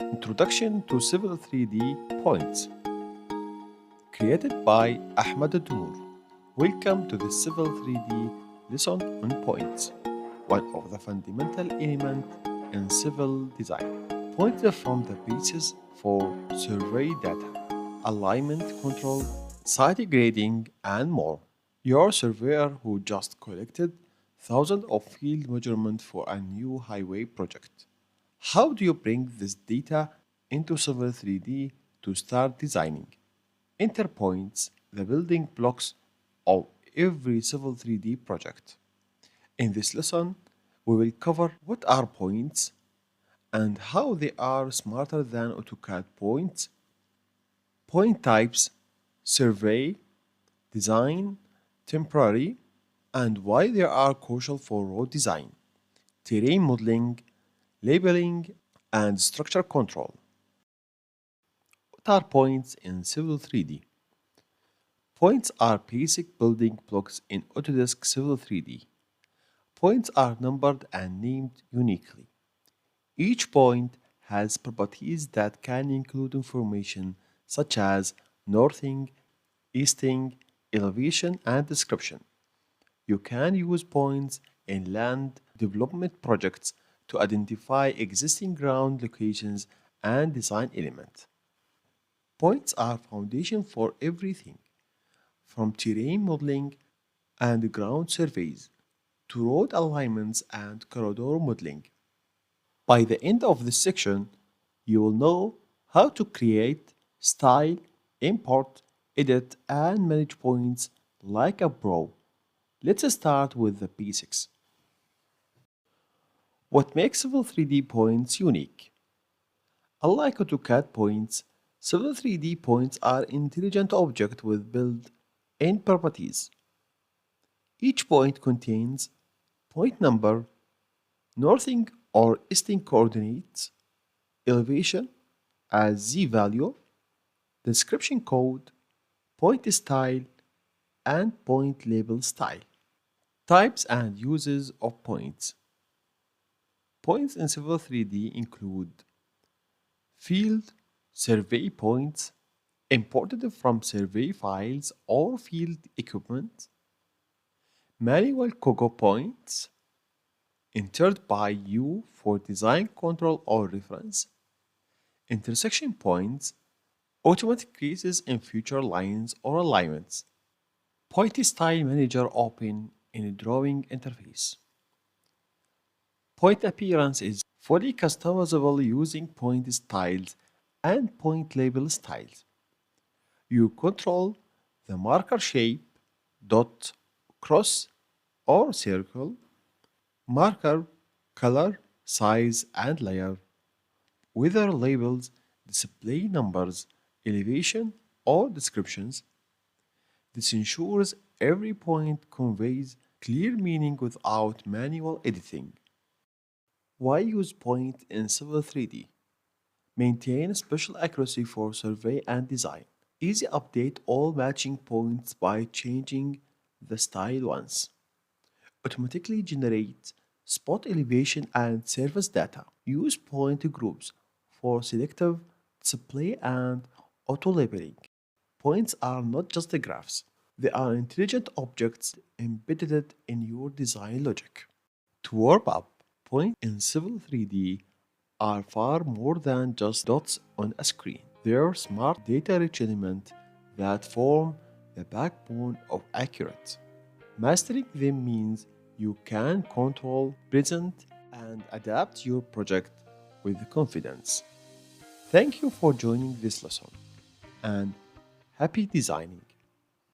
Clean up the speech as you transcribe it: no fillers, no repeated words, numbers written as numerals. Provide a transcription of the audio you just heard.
Introduction to Civil 3D Points. Created by Ahmed Noor. Welcome to the Civil 3D lesson on points, one of the fundamental elements in civil design. Points form the basis for survey data, alignment control, site grading, and more. Your surveyor who just collected thousands of field measurements for a new highway project. How do you bring this data into Civil 3D to start designing? Enter points, the building blocks of every Civil 3D project. In this lesson, we will cover what are points and how they are smarter than AutoCAD points, point types, survey, design, temporary, and why they are crucial for road design, terrain modeling, labeling, and structure control. What are points in Civil 3D? Points are basic building blocks in Autodesk Civil 3D. Points are numbered and named uniquely. Each point has properties that can include information such as northing, easting, elevation, and description. You can use points in land development projects to identify existing ground locations and design elements. Points are foundation for everything, from terrain modeling and ground surveys to road alignments and corridor modeling. By the end of this section, you will know how to create, style, import, edit, and manage points like a pro. Let's start with the basics. What makes Civil 3D points unique? Unlike AutoCAD points, Civil 3D points are intelligent objects with built-in properties. Each point contains point number, northing or easting coordinates, elevation as z-value, description code, point style, and point label style. Types and uses of points. Points in Civil 3D include field survey points imported from survey files or field equipment, manual COGO points entered by you for design control or reference, intersection points, automatic creases in future lines or alignments, point style manager open in a drawing interface. Point appearance is fully customizable using point styles and point label styles. You control the marker shape, dot, cross, or circle, marker, color, size, and layer, whether labels, display numbers, elevation, or descriptions. This ensures every point conveys clear meaning without manual editing. Why use point in Civil 3D? Maintain special accuracy for survey and design. Easy update all matching points by changing the style once. Automatically generate spot elevation and surface data. Use point groups for selective display and auto labeling. Points are not just the graphs, they are intelligent objects embedded in your design logic. To warm up, points in Civil 3D are far more than just dots on a screen. They are smart data-rich elements that form the backbone of accurate. Mastering them means you can control, present, and adapt your project with confidence. Thank you for joining this lesson, and happy designing!